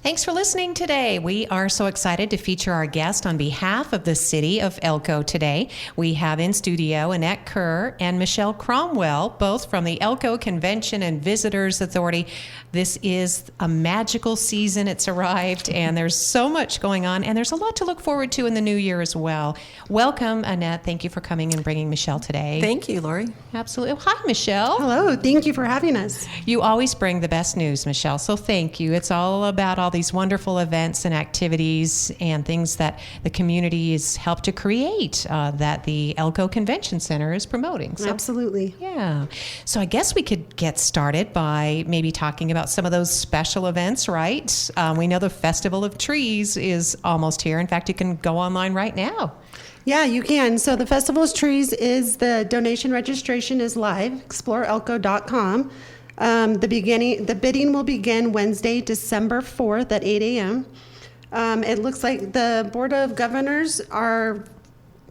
Thanks for listening today. We are so excited to feature our guest on behalf of the city of Elko today. We have in studio Annette Kerr and Michelle Cromwell, both from the Elko Convention and Visitors Authority. This is a magical season. It's arrived, and there's so much going on, and there's a lot to look forward to in the new year as well. Welcome, Annette. Thank you for coming and bringing Michelle today. Thank you, Lori. Absolutely. Hi, Michelle. Hello. Thank you for having us. You always bring the best news, Michelle, so thank you. It's all about all these wonderful events and activities and things that the community has helped to create that the Elko Convention Center is promoting. So, absolutely. Yeah. So I guess we could get started by maybe talking about some of those special events, right? We know the Festival of Trees is almost here. In fact, you can go online right now. Yeah, you can. So the Festival of Trees is the donation registration is live, exploreelko.com. The bidding will begin Wednesday, December 4th at 8 a.m. It looks like the Board of Governors, our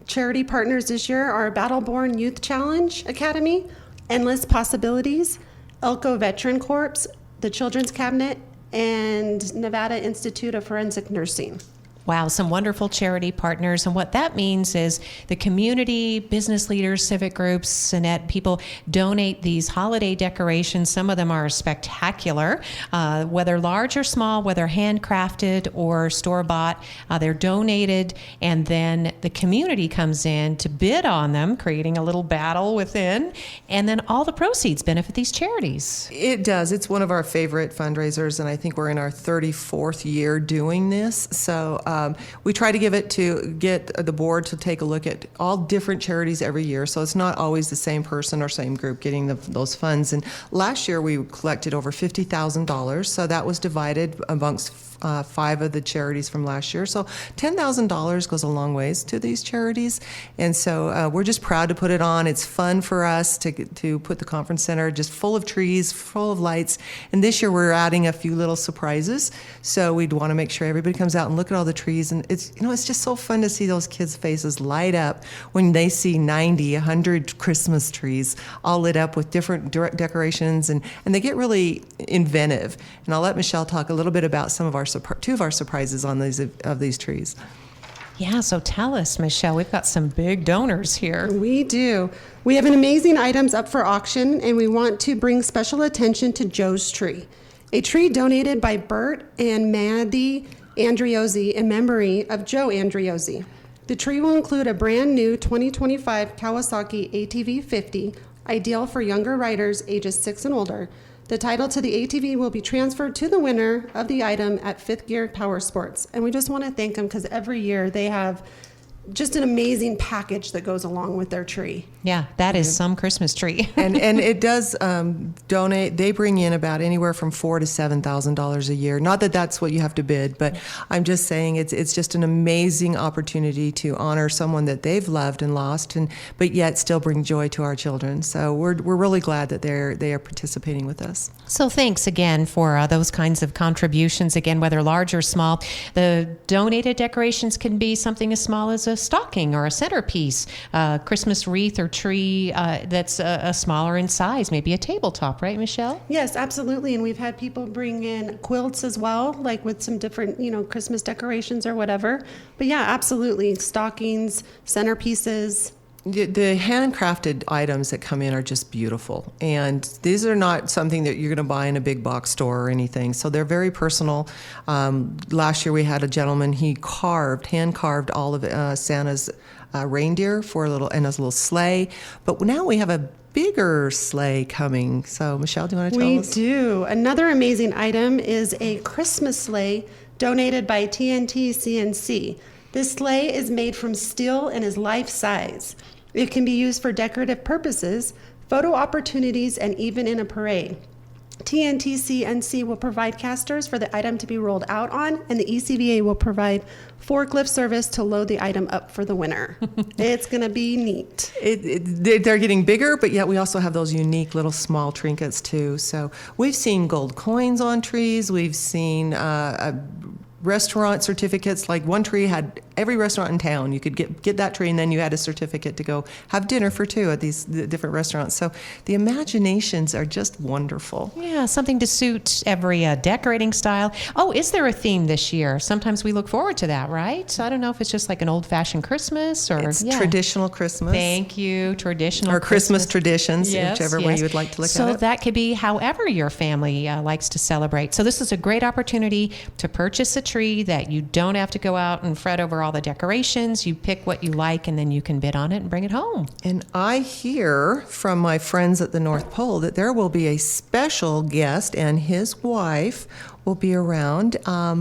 charity partners this year are Battleborn Youth Challenge Academy, Endless Possibilities, Elko Veteran Corps, the Children's Cabinet, and Nevada Institute of Forensic Nursing. Wow, some wonderful charity partners. And what that means is the community, business leaders, civic groups, Annette, people donate these holiday decorations. Some of them are spectacular, whether large or small, whether handcrafted or store-bought. They're donated, and then the community comes in to bid on them, creating a little battle within, and then all the proceeds benefit these charities. It does. It's one of our favorite fundraisers, and I think we're in our 34th year doing this. So we try to get the board to take a look at all different charities every year, so it's not always the same person or same group getting those funds. And last year we collected over $50,000, so that was divided amongst 5 of the charities from last year. So $10,000 goes a long ways to these charities, and so we're just proud to put it on. It's fun for us to put the conference center just full of trees, full of lights, and this year we're adding a few little surprises. So we'd want to make sure everybody comes out and look at all the trees, and it's just so fun to see those kids' faces light up when they see 90, 100 Christmas trees all lit up with different decorations, and they get really inventive. And I'll let Michelle talk a little bit about two of our surprises on these trees. Yeah, so tell us, Michelle, we've got some big donors here. We do. We have an amazing items up for auction, and we want to bring special attention to Joe's tree, a tree donated by Bert and Maddie Andriozzi in memory of Joe Andriozzi. The tree will include a brand new 2025 Kawasaki ATV 50, ideal for younger riders ages 6 and older. The title to the ATV will be transferred to the winner of the item at Fifth Gear Power Sports. And we just want to thank them because every year they have just an amazing package that goes along with their tree. Yeah, that is some Christmas tree. and it does donate. They bring in about anywhere from $4,000 to $7,000 a year. Not that that's what you have to bid, but I'm just saying it's just an amazing opportunity to honor someone that they've loved and lost, but yet still bring joy to our children. So we're really glad that they are participating with us. So thanks again for those kinds of contributions. Again, whether large or small, the donated decorations can be something as small as a stocking or a centerpiece, Christmas wreath or tree that's a smaller in size, maybe a tabletop, right, Michelle? Yes, absolutely. And we've had people bring in quilts as well, like with some different, Christmas decorations or whatever. But yeah, absolutely. Stockings, centerpieces. The handcrafted items that come in are just beautiful, and these are not something that you're going to buy in a big box store or anything, so they're very personal. Last year we had a gentleman, he hand carved all of Santa's reindeer in a little sleigh, but now we have a bigger sleigh coming. So Michelle, do you want to tell us? We do. Another amazing item is a Christmas sleigh donated by TNT CNC. This sleigh is made from steel and is life-size. It can be used for decorative purposes, photo opportunities, and even in a parade. TNT CNC will provide casters for the item to be rolled out on, and the ECVA will provide forklift service to load the item up for the winner. It's going to be neat. They're getting bigger, but yet we also have those unique little small trinkets too. So we've seen gold coins on trees. We've seen restaurant certificates. Like one tree had every restaurant in town. You could get that tree, and then you had a certificate to go have dinner for two at these different restaurants. So the imaginations are just wonderful. Yeah, something to suit every decorating style. Oh, is there a theme this year? Sometimes we look forward to that, right? So I don't know if it's just like an old-fashioned Christmas or It's traditional Christmas. Thank you, traditional Or Christmas traditions, Yes, whichever way you would like to look so at it. that could be however your family likes to celebrate. So this is a great opportunity to purchase a tree that you don't have to go out and fret over all the decorations. You pick what you like, and then you can bid on it and bring it home. And I hear from my friends at the North Pole that there will be a special guest, and his wife will be around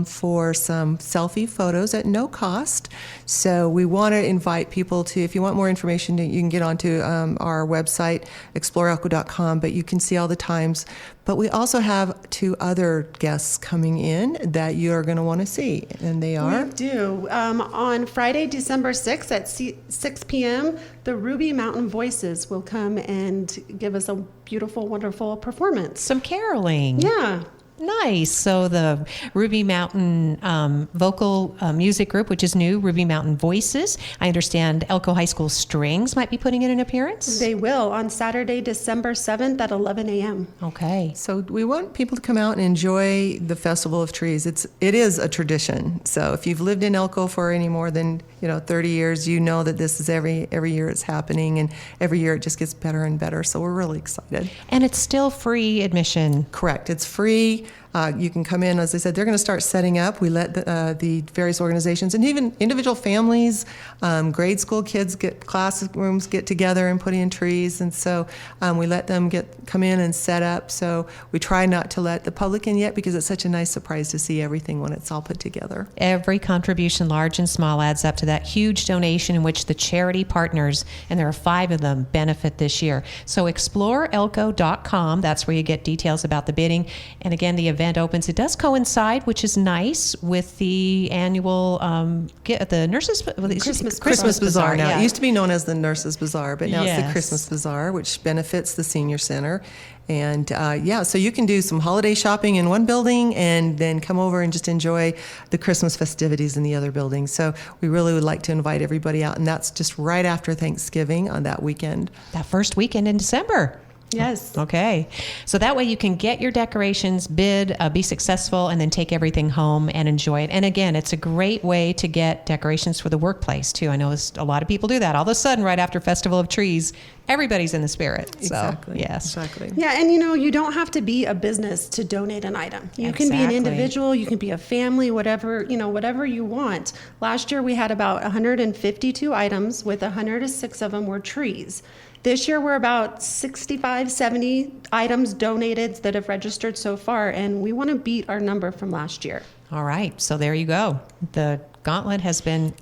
for some selfie photos at no cost. So we want to invite people to, if you want more information, you can get onto our website, exploreelko.com, but you can see all the times. But we also have 2 other guests coming in that you are going to want to see, and they are? We do. On Friday, December 6th at 6 p.m., the Ruby Mountain Voices will come and give us a beautiful, wonderful performance. Some caroling. Yeah. Nice. So the Ruby Mountain vocal music group, which is new, Ruby Mountain Voices. I understand Elko High School Strings might be putting in an appearance. They will on Saturday, December 7th at 11 a.m. Okay. So we want people to come out and enjoy the Festival of Trees. It is a tradition. So if you've lived in Elko for any more than 30 years, you know that this is every year it's happening, and every year it just gets better and better. So we're really excited. And it's still free admission. Correct. It's free. You can come in. As I said, they're going to start setting up. We let the various organizations and even individual families, grade school kids, classrooms get together and put in trees. And so we let them come in and set up. So we try not to let the public in yet because it's such a nice surprise to see everything when it's all put together. Every contribution, large and small, adds up to that huge donation in which the charity partners, and there are 5 of them, benefit this year. So exploreelko.com, that's where you get details about the bidding. And again, the event opens. It does coincide, which is nice, with the annual the nurses Christmas Bazaar now. Yeah. It used to be known as the Nurses Bazaar, but now it's the Yes. Christmas Bazaar, which benefits the senior center. And so you can do some holiday shopping in one building and then come over and just enjoy the Christmas festivities in the other building. So we really would like to invite everybody out, and that's just right after Thanksgiving on that weekend. That first weekend in December. Yes. Okay. So that way you can get your decorations, bid, be successful, and then take everything home and enjoy it. And again, it's a great way to get decorations for the workplace, too. I know a lot of people do that. All of a sudden, right after Festival of Trees, everybody's in the spirit. Exactly. So, yes. Exactly. Yeah, and you don't have to be a business to donate an item. You can be an Exactly. individual, you can be a family, whatever you want. Last year we had about 152 items, with 106 of them were trees. This year we're about 65, 70 items donated that have registered so far, and we want to beat our number from last year. All right. So there you go. The gauntlet has been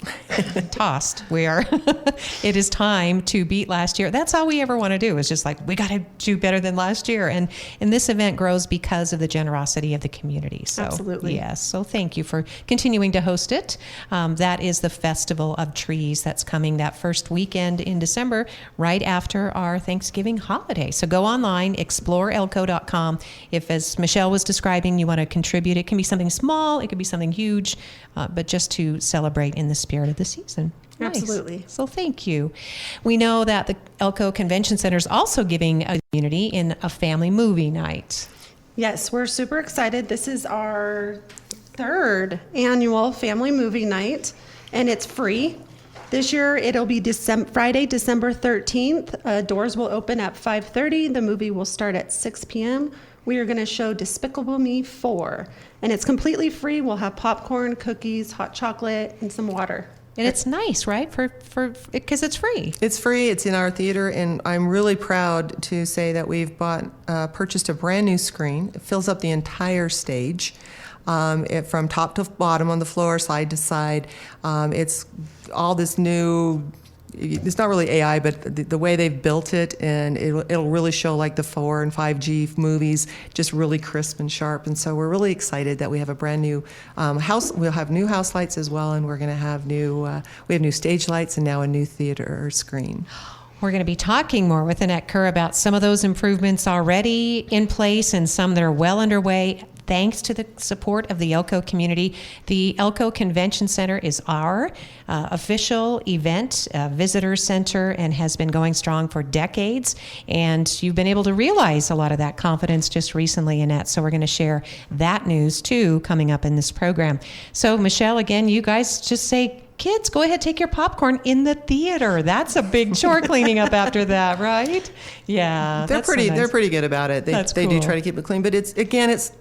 tossed. It is time to beat last year. That's all we ever want to do, is just like, we got to do better than last year. And this event grows because of the generosity of the community. So, Absolutely. Yes. So thank you for continuing to host it. That is the Festival of Trees that's coming that first weekend in December, right after our Thanksgiving holiday. So go online, exploreelko.com. If, as Michelle was describing, you want to contribute, it can be something small, it could be something huge, but just to celebrate in the spirit of the season. Nice. Absolutely. So thank you. We know that the Elko Convention Center is also giving a community in a family movie night. Yes, we're super excited. This is our 3rd annual family movie night, and it's free. This year it'll be Friday, December 13th. Doors will open at 5:30. The movie will start at 6 p.m. We are going to show Despicable Me 4, and it's completely free. We'll have popcorn, cookies, hot chocolate, and some water. And it's nice, right? Because it's free. It's free. It's in our theater, and I'm really proud to say that we've purchased a brand new screen. It fills up the entire stage, from top to bottom on the floor, side to side. It's all this new. It's not really AI, but the way they've built it, and it'll really show like the 4 and 5G movies, just really crisp and sharp. And so we're really excited that we have a brand new house. We'll have new house lights as well, and we're going to have we have new stage lights and now a new theater screen. We're going to be talking more with Annette Kerr about some of those improvements already in place and some that are well underway. thanks to the support of the Elko community. The Elko Convention Center is our official event visitor center and has been going strong for decades. And you've been able to realize a lot of that confidence just recently, Annette. So we're going to share that news too coming up in this program. So Michelle, again, you guys just say, kids, go ahead, take your popcorn in the theater. That's a big chore cleaning up after that, right? Yeah, they're pretty good about it. They do try to keep it clean, but it's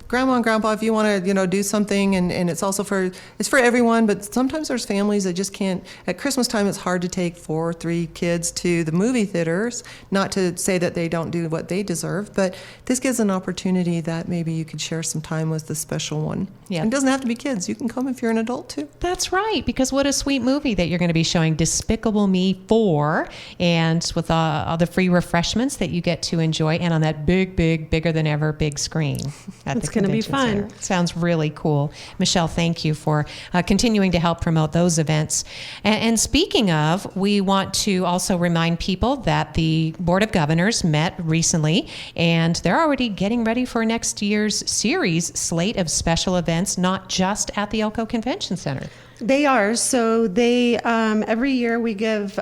grandma and grandpa. If you want to do something, and it's also for everyone. But sometimes there's families that just can't. At Christmas time, it's hard to take 4 or 3 kids to the movie theaters. Not to say that they don't do what they deserve, but this gives an opportunity that maybe you could share some time with the special one. Yeah, and it doesn't have to be kids. You can come if you're an adult too. That's right, because what a sweet movie that you're going to be showing, Despicable Me 4, and with all the free refreshments that you get to enjoy, and on that bigger than ever big screen. It's going to be fun. Sounds really cool. Michelle, thank you for continuing to help promote those events. And speaking of, we want to also remind people that the Board of Governors met recently, and they're already getting ready for next year's series slate of special events, not just at the Elko Convention Center. They are. So they every year we give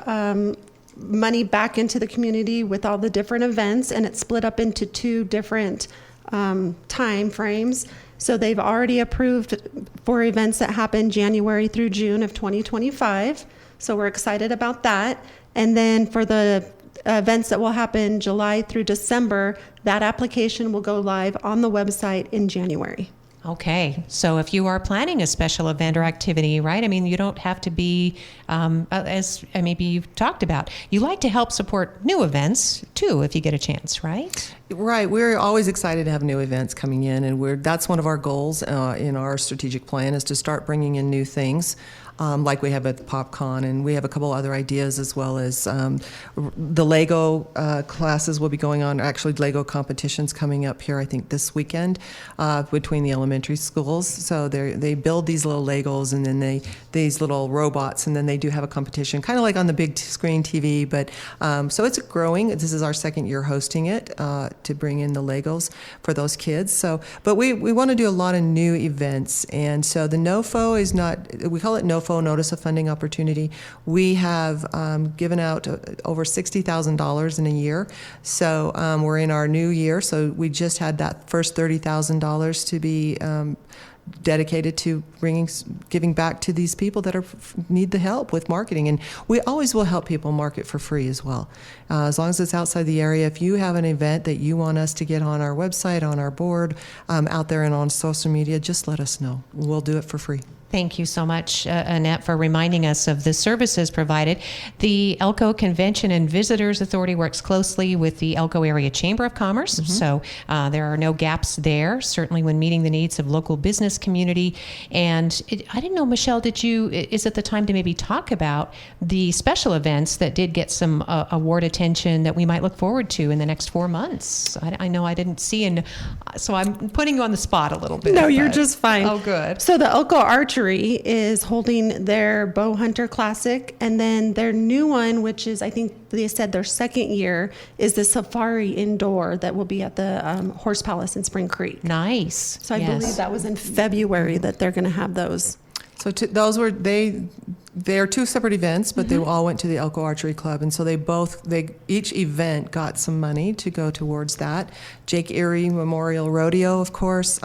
money back into the community with all the different events, and it's split up into 2 different time frames. So they've already approved for events that happen January through June of 2025. So we're excited about that. And then for the events that will happen July through December, that application will go live on the website in January. Okay, so if you are planning a special event or activity, right? I mean, you don't have to be, as maybe you've talked about, you like to help support new events too, if you get a chance, right? Right. We're always excited to have new events coming in, and that's one of our goals in our strategic plan is to start bringing in new things. Like we have at the PopCon, and we have a couple other ideas as well as the Lego classes will be going on. Actually, Lego competitions coming up here, I think, this weekend between the elementary schools. So they build these little Legos and then these little robots, and then they do have a competition, kind of like on the big screen TV. But so it's growing. This is our second year hosting it to bring in the Legos for those kids. So, but we want to do a lot of new events, and so the NOFO is not. We call it NOFO. Notice of Funding Opportunity. We have given out over $60,000 in a year. So we're in our new year. So we just had that first $30,000 to be dedicated to giving back to these people that need the help with marketing. And we always will help people market for free as well. As long as it's outside the area, if you have an event that you want us to get on our website, on our board, out there and on social media, just let us know. We'll do it for free. Thank you so much, Annette, for reminding us of the services provided. The Elko Convention and Visitors Authority works closely with the Elko Area Chamber of Commerce, so there are no gaps there, certainly when meeting the needs of local business community. And I didn't know, Michelle, is it the time to maybe talk about the special events that did get some award attention that we might look forward to in the next 4 months? I know I didn't see, so I'm putting you on the spot a little bit. No, you're just fine. Oh, good. So the Elko Archery is holding their Bow Hunter Classic, and then their new one, which is, I think they said their second year, is the Safari Indoor that will be at the Horse Palace in Spring Creek. Nice. So I believe that was in February that they're going to have those. So those were they're 2 separate events, but they all went to the Elko Archery Club, and so each event got some money to go towards that. Jake Erie Memorial Rodeo, of course,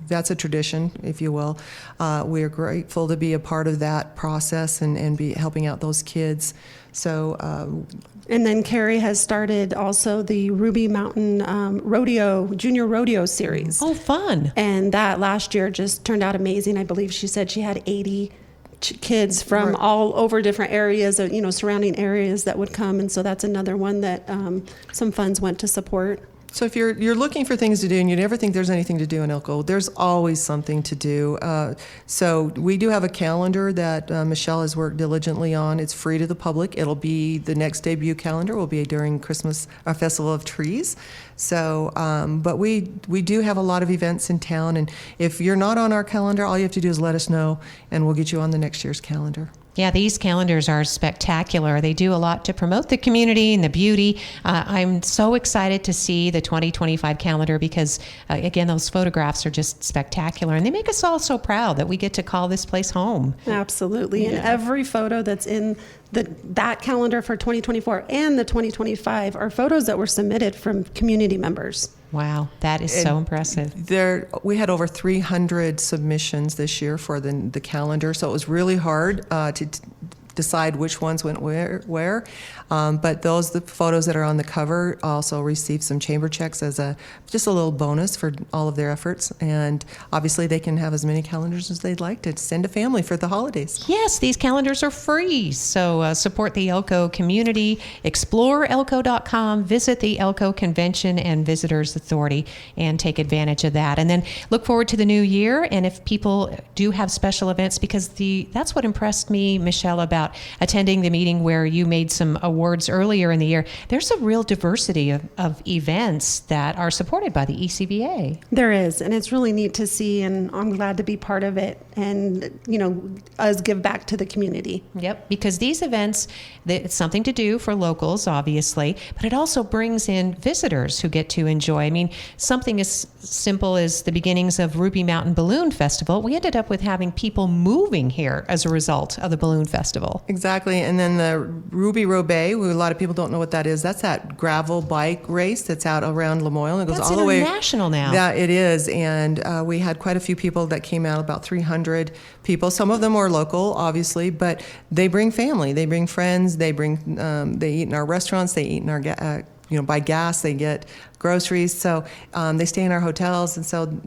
that's a tradition, if you will. We are grateful to be a part of that process and be helping out those kids. So. And then Kerr has started also the Ruby Mountain Junior Rodeo Series. Oh, fun. And that last year just turned out amazing. I believe she said she had 80 kids from all over different areas, surrounding areas that would come. And so that's another one that some funds went to support. So if you're looking for things to do and you never think there's anything to do in Elko, there's always something to do. So we do have a calendar that Michelle has worked diligently on. It's free to the public. It'll be the next debut calendar will be during Christmas Festival of Trees. So, but we do have a lot of events in town, and if you're not on our calendar, all you have to do is let us know, and we'll get you on the next year's calendar. Yeah, these calendars are spectacular. They do a lot to promote the community and the beauty. I'm so excited to see the 2025 calendar because, again, those photographs are just spectacular. And they make us all so proud that we get to call this place home. Absolutely. And every photo that's in that calendar for 2024 and the 2025 are photos that were submitted from community members. Wow, that is so impressive. We had over 300 submissions this year for the calendar, so it was really hard to decide which ones went where. But the photos that are on the cover also received some chamber checks as just a little bonus for all of their efforts. And obviously they can have as many calendars as they'd like to send a family for the holidays. Yes, these calendars are free. So support the Elko community. Explore elko.com, visit the Elko Convention and Visitors Authority, and take advantage of that. And then look forward to the new year. And if people do have special events, because that's what impressed me, Michelle, about attending the meeting where you made some awards earlier in the year. There's a real diversity of events that are supported by the ECVA. There is, and it's really neat to see, and I'm glad to be part of it and, us give back to the community. Yep, because these events, it's something to do for locals, obviously, but it also brings in visitors who get to enjoy. I mean, something as simple as the beginnings of Ruby Mountain Balloon Festival, we ended up with having people moving here as a result of the Balloon Festival. Exactly, and then the Ruby Roubaix, a lot of people don't know what that is. That's that gravel bike race that's out around Lemoyne. It goes all the way. That's international now. Yeah, it is, and we had quite a few people that came out, about 300 people. Some of them are local, obviously, but they bring family, they bring friends, they eat in our restaurants, they eat in our buy gas, they get groceries, so they stay in our hotels, and so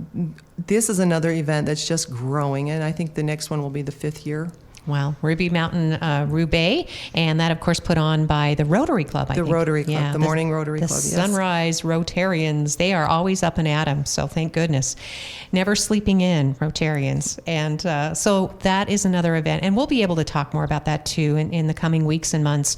this is another event that's just growing, and I think the next one will be the 5th year. Well, Ruby Mountain Roubaix, and that, of course, put on by the Rotary Club, I think. Rotary Club, the Morning Rotary Club, yes. The Sunrise Rotarians, they are always up and at 'em, so thank goodness. Never sleeping in, Rotarians. And so that is another event, and we'll be able to talk more about that, too, in the coming weeks and months.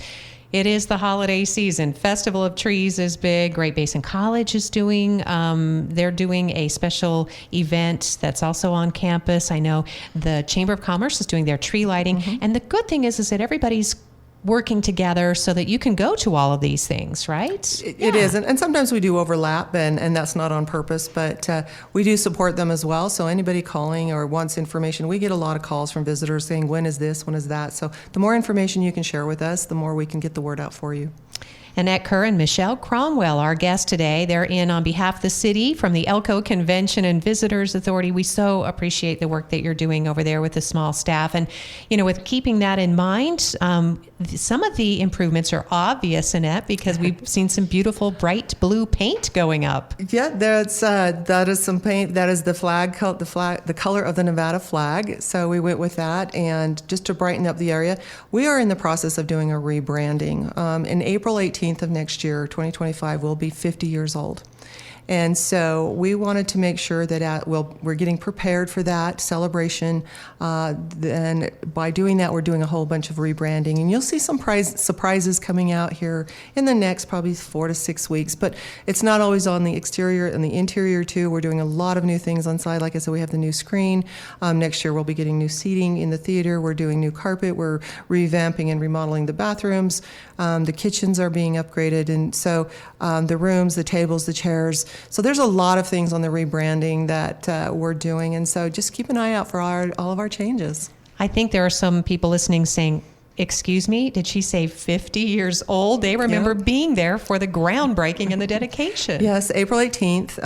It is the holiday season. Festival of Trees is big. Great Basin College is they're doing a special event that's also on campus. I know the Chamber of Commerce is doing their tree lighting. Mm-hmm. And the good thing is that everybody's working together so that you can go to all of these things, right? It is, and sometimes we do overlap, and that's not on purpose, but we do support them as well. So anybody calling or wants information, we get a lot of calls from visitors saying, when is this, when is that? So the more information you can share with us, the more we can get the word out for you. Annette Kerr and Michelle Cromwell, our guests today. They're in on behalf of the city from the Elko Convention and Visitors Authority. We so appreciate the work that you're doing over there with the small staff. And, with keeping that in mind, some of the improvements are obvious, Annette, because we've seen some beautiful bright blue paint going up. Yeah, that is some paint. That is the flag, the color of the Nevada flag. So we went with that, and just to brighten up the area, we are in the process of doing a rebranding. In April 18th of next year, 2025, we'll be 50 years old. And so we wanted to make sure that we're getting prepared for that celebration. Then by doing that, we're doing a whole bunch of rebranding. And you'll see some surprises coming out here in the next probably 4 to 6 weeks. But it's not always on the exterior and the interior, too. We're doing a lot of new things on site. Like I said, we have the new screen. Next year, we'll be getting new seating in the theater. We're doing new carpet. We're revamping and remodeling the bathrooms. The kitchens are being upgraded. And so the rooms, the tables, the chairs. So there's a lot of things on the rebranding that we're doing, and so just keep an eye out for all of our changes. I think there are some people listening saying, excuse me, did she say 50 years old? They remember being there for the groundbreaking and the dedication. Yes, April 18th,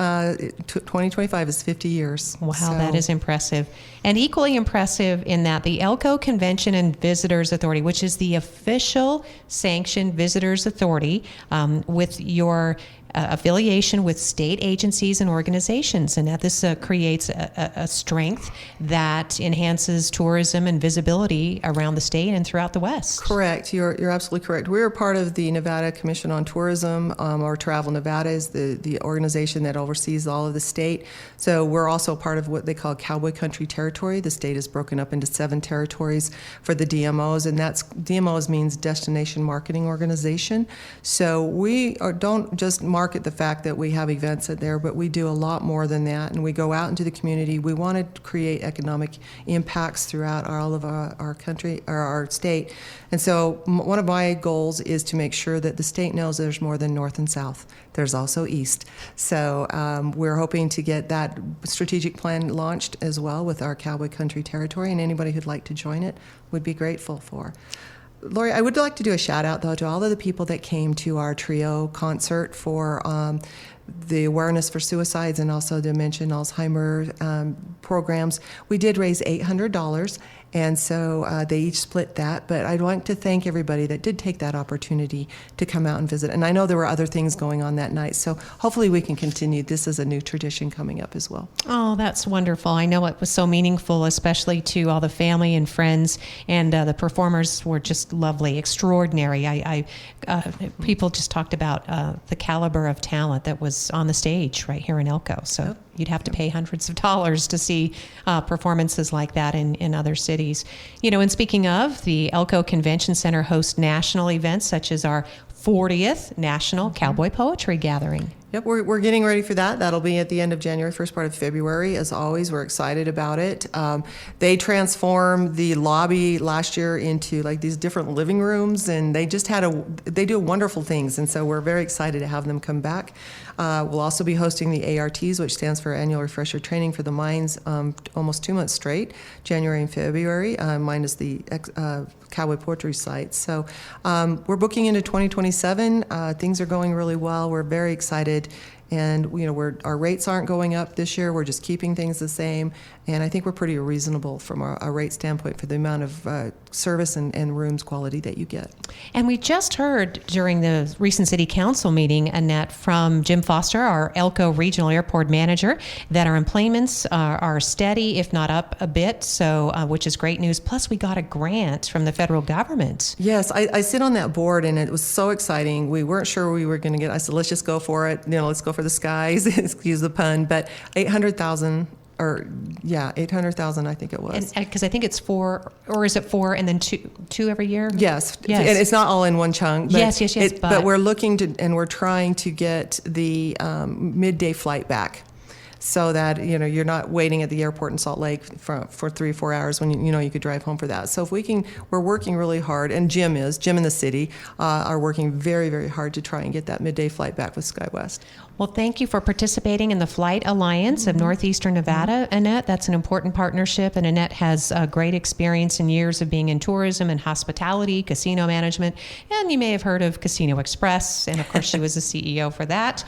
2025 is 50 years. Wow, that is impressive. And equally impressive in that the Elko Convention and Visitors Authority, which is the official sanctioned visitors authority with your affiliation with state agencies and organizations, and that this creates a strength that enhances tourism and visibility around the state and throughout the West. Correct. You're absolutely correct. We're part of the Nevada Commission on Tourism, or Travel Nevada is the organization that oversees all of the state. So we're also part of what they call Cowboy Country Territory. The state is broken up into 7 territories for the DMOs, and DMOs means Destination Marketing Organization. So we don't just market market the fact that we have events at there, but we do a lot more than that, and we go out into the community. We want to create economic impacts throughout all of our country, or our state. And so one of my goals is to make sure that the state knows there's more than north and south. There's also east. So we're hoping to get that strategic plan launched as well with our Cowboy Country Territory, and anybody who'd like to join it would be grateful for. Lori, I would like to do a shout out though to all of the people that came to our trio concert for the awareness for suicides and also dementia and Alzheimer programs. We did raise $800, and so they each split that. But I'd like to thank everybody that did take that opportunity to come out and visit. And I know there were other things going on that night, so hopefully we can continue. This is a new tradition coming up as well. Oh, that's wonderful. I know it was so meaningful, especially to all the family and friends, and the performers were just lovely, extraordinary. People just talked about the caliber of talent that was on the stage right here in Elko. So you'd have to pay hundreds of dollars to see performances like that in other cities. You know, and speaking of, the Elko Convention Center hosts national events such as our 40th National Cowboy Poetry Gathering. Yep, we're getting ready for that. That'll be at the end of January, first part of February. As always, we're excited about it. They transformed the lobby last year into like these different living rooms, and they just they do wonderful things, and so we're very excited to have them come back. We'll also be hosting the ARTs, which stands for Annual Refresher Training for the Mines, almost 2 months straight, January and February, minus the Cowboy Poetry site. So we're booking into 2027. Things are going really well. We're very excited. And you know, our rates aren't going up this year. We're just keeping things the same, and I think we're pretty reasonable from our rate standpoint for the amount of service and rooms quality that you get. And we just heard during the recent City Council meeting, Annette, from Jim Foster, our Elko Regional Airport Manager, that our employments are steady, if not up a bit. So, which is great news. Plus, we got a grant from the federal government. Yes, I sit on that board, and it was so exciting. We weren't sure we were going to get. I said, let's just go for it. You know, let's go for the skies, excuse the pun, but 800,000, I think it was. Because I think it's 4, or is it 4 and then two every year? Yes. And it's not all in one chunk. But Yes. But we're looking to, and we're trying to get the midday flight back, so that you're not waiting at the airport in Salt Lake for 3 or 4 hours when you could drive home for that. So if we can, we're working really hard, and Jim and the city are working very, very hard to try and get that midday flight back with SkyWest. Well, thank you for participating in the Flight Alliance of Northeastern Nevada, Annette. That's an important partnership, and Annette has a great experience in years of being in tourism and hospitality, casino management, and you may have heard of Casino Express, and of course she was the CEO for that.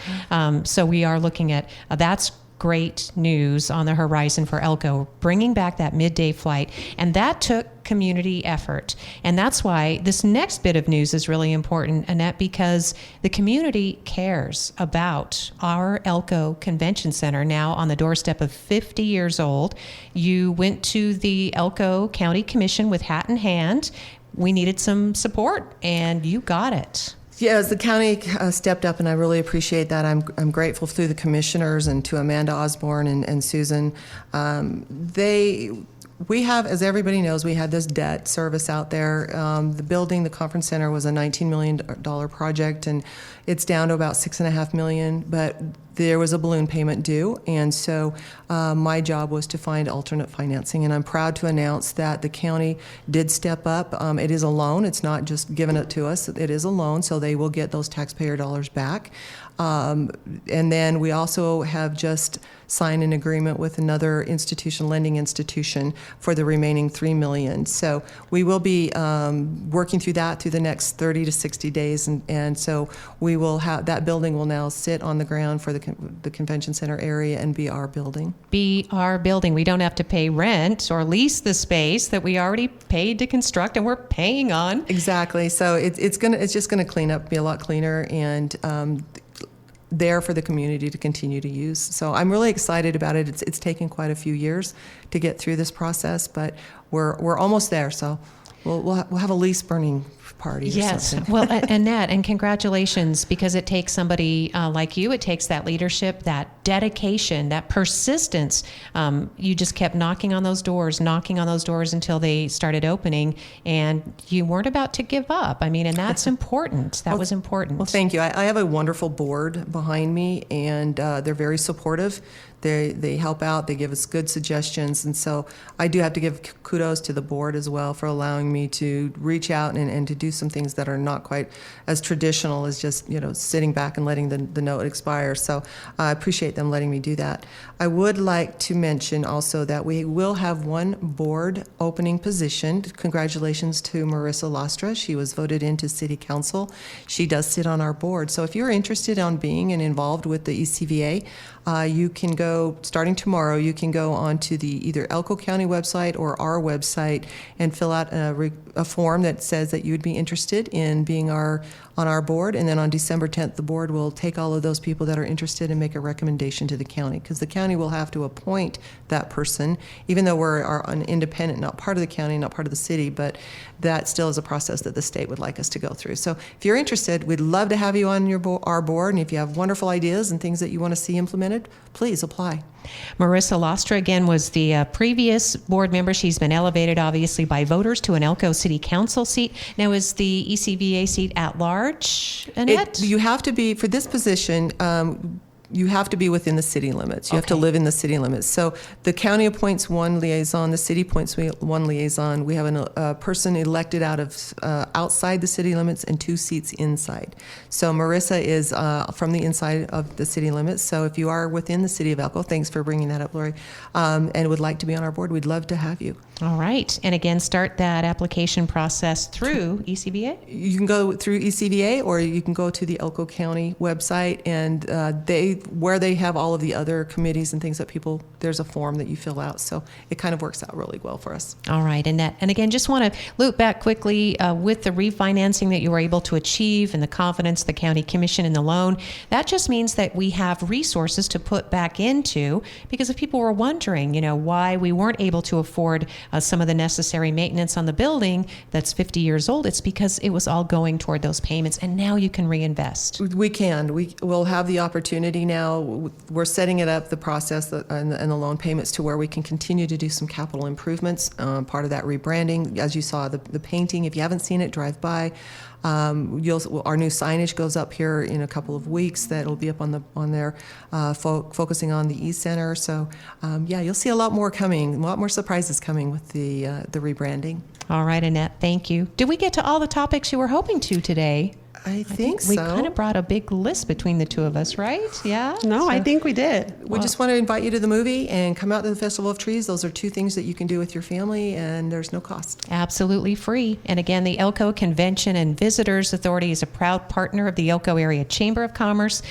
So we are looking at that's great news on the horizon for Elko, bringing back that midday flight. And that took community effort. And that's why this next bit of news is really important, Annette, because the community cares about our Elko Convention Center, now on the doorstep of 50 years old. You went to the Elko County Commission with hat in hand. We needed some support, and you got it. Yes, the county stepped up, and I really appreciate that. I'm grateful through the commissioners and to Amanda Osborne and Susan. We have, as everybody knows, we had this debt service out there. The building, the conference center, was a $19 million project, and it's down to about $6.5 million, but there was a balloon payment due, and so my job was to find alternate financing, and I'm proud to announce that the county did step up. It is a loan. It's not just giving it to us. It is a loan, so they will get those taxpayer dollars back. And then we also have just signed an agreement with another lending institution, for the remaining $3 million. So we will be working through that through the next 30 to 60 days, and so we will have that building will now sit on the ground for the convention center area and be our building. Be our building. We don't have to pay rent or lease the space that we already paid to construct and we're paying on. Exactly. So it's just gonna clean up, be a lot cleaner, and there for the community to continue to use. So I'm really excited about it. It's taken quite a few years to get through this process, but we're almost there. So We'll have a lease burning party or Yes. something. Well, Annette, and congratulations, because it takes somebody like you, it takes that leadership, that dedication, that persistence. You just kept knocking on those doors until they started opening, and you weren't about to give up. I mean, and that's important. That was important. Well, thank you. I have a wonderful board behind me, and they're very supportive. They help out. They give us good suggestions. And so I do have to give kudos to the board as well for allowing me to reach out and to do some things that are not quite as traditional as just, sitting back and letting the note expire. So I appreciate them letting me do that. I would like to mention also that we will have one board opening position. Congratulations to Marissa Lastra. She was voted into City Council. She does sit on our board. So if you're interested in being and involved with the ECVA, you can go, starting tomorrow, you can go onto the either Elko County website or our website and fill out a form that says that you would be interested in being on our board. And then on December 10th, the board will take all of those people that are interested and make a recommendation to the county, because the county will have to appoint that person, even though we're an independent, not part of the county, not part of the city, but that still is a process that the state would like us to go through. So if you're interested, we'd love to have you on our board. And if you have wonderful ideas and things that you want to see implemented, please apply. Marissa Lastra, again, was the previous board member. She's been elevated, obviously, by voters to an Elko City Council seat. Now, is the ECVA seat at large, Annette? You have to be, for this position, you have to be within the city limits. You have to live in the city limits. So the county appoints one liaison, the city appoints one liaison. We have a person elected out of outside the city limits and 2 seats inside. So Marissa is from the inside of the city limits. So if you are within the city of Elko, thanks for bringing that up, Lori, and would like to be on our board, we'd love to have you. All right. And again, start that application process through ECVA? You can go through ECVA, or you can go to the Elko County website, and where they have all of the other committees and things that there's a form that you fill out. So it kind of works out really well for us. All right, Annette. And again, just want to loop back quickly with the refinancing that you were able to achieve and the confidence the county commission in the loan. That just means that we have resources to put back into, because if people were wondering, why we weren't able to afford some of the necessary maintenance on the building that's 50 years old, it's because it was all going toward those payments, and now you can reinvest. We can. We'll have the opportunity now. We're setting it up, the process and the loan payments, to where we can continue to do some capital improvements. Part of that rebranding, as you saw, the painting. If you haven't seen it, drive by. Our new signage goes up here in a couple of weeks. That'll be up on there, focusing on the e-center. So, you'll see a lot more coming, a lot more surprises coming with the rebranding. All right, Annette, thank you. Did we get to all the topics you were hoping to today? I think so. We kind of brought a big list between the two of us, right? Yeah? No, I think we did. We just want to invite you to the movie and come out to the Festival of Trees. Those are 2 things that you can do with your family, and there's no cost. Absolutely free. And again, the Elko Convention and Visitors Authority is a proud partner of the Elko Area Chamber of Commerce.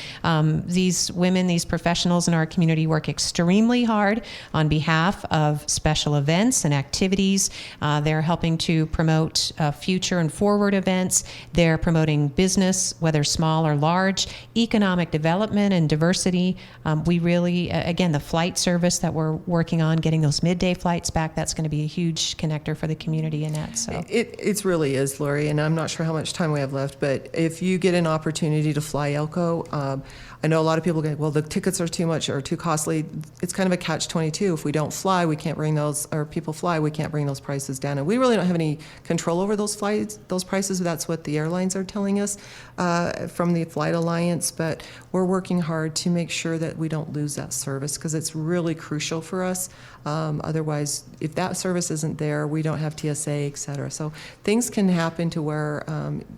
These women, these professionals in our community work extremely hard on behalf of special events and activities. They're helping to promote future and forward events. They're promoting business, whether small or large, economic development and diversity. We really, again, the flight service that we're working on, getting those midday flights back, that's going to be a huge connector for the community, Annette. So it really is, Lori, and I'm not sure how much time we have left, but if you get an opportunity to fly Elko, I know a lot of people go, well, the tickets are too much or too costly. It's kind of a catch-22. If we don't fly, we can't bring those, or people fly, we can't bring those prices down. And we really don't have any control over those prices. That's what the airlines are telling us from the Flight Alliance. But we're working hard to make sure that we don't lose that service, because it's really crucial for us. Otherwise, if that service isn't there, we don't have TSA, et cetera. So things can happen to where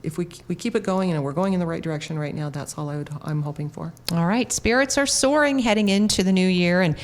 if we keep it going and we're going in the right direction right now, that's all I'm hoping for. All right. Spirits are soaring heading into the new year. And,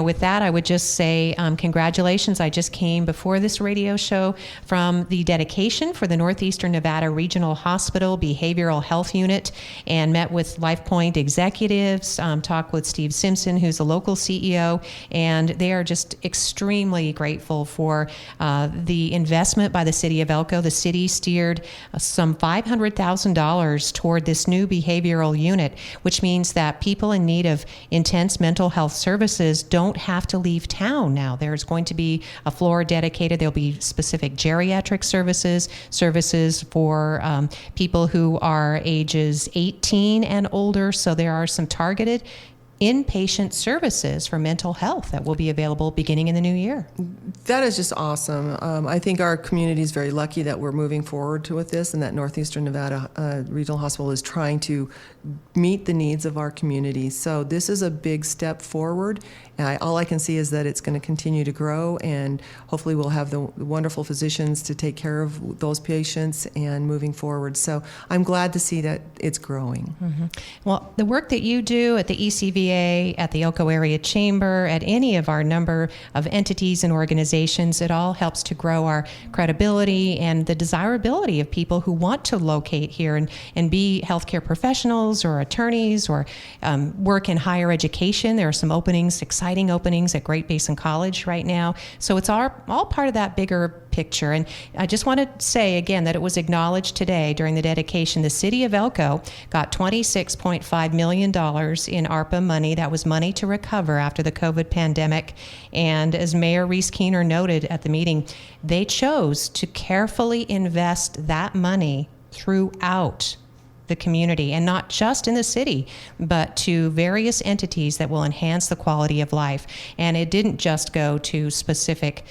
with that, I would just say congratulations. I just came before this radio show from the dedication for the Northeastern Nevada Regional Hospital Behavioral Health Unit, and met with LifePoint executives, talked with Steve Simpson, who's the local CEO, and they are just just extremely grateful for the investment by the city of Elko. The city steered some $500,000 toward this new behavioral unit, which means that people in need of intense mental health services don't have to leave town now. There's going to be a floor dedicated. There'll be specific geriatric services for people who are ages 18 and older. So there are some targeted inpatient services for mental health that will be available beginning in the new year. That is just awesome. I think our community is very lucky that we're moving forward with this, and that Northeastern Nevada Regional Hospital is trying to meet the needs of our community. So this is a big step forward. All I can see is that it's going to continue to grow, and hopefully we'll have the wonderful physicians to take care of those patients and moving forward. So I'm glad to see that it's growing. Mm-hmm. Well, the work that you do at the ECVA, at the Elko Area Chamber, at any of our number of entities and organizations, it all helps to grow our credibility and the desirability of people who want to locate here and be healthcare professionals or attorneys or work in higher education. There are some exciting openings at Great Basin College right now. So it's all part of that bigger picture. And I just want to say again that it was acknowledged today during the dedication. The city of Elko got $26.5 million in ARPA money. That was money to recover after the COVID pandemic. And as Mayor Reese Keener noted at the meeting, they chose to carefully invest that money throughout the community, and not just in the city, but to various entities that will enhance the quality of life. And it didn't just go to specific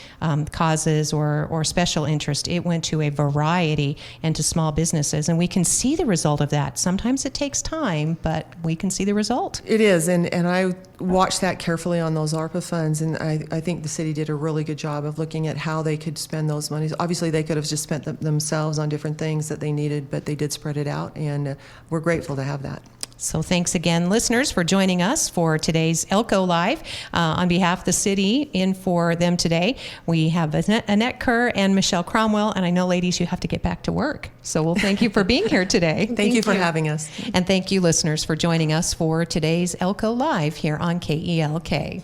causes or special interest. It went to a variety and to small businesses. And we can see the result of that. Sometimes it takes time, but we can see the result. It is, and I watched that carefully on those ARPA funds, and I think the city did a really good job of looking at how they could spend those monies. Obviously, they could have just spent them themselves on different things that they needed, but they did spread it out, and we're grateful to have that. So thanks again, listeners, for joining us for today's Elko Live. On behalf of the city, in for them today, we have Annette Kerr and Michelle Cromwell. And I know, ladies, you have to get back to work. So we'll thank you for being here today. Thank you for having us. And thank you, listeners, for joining us for today's Elko Live here on KELK.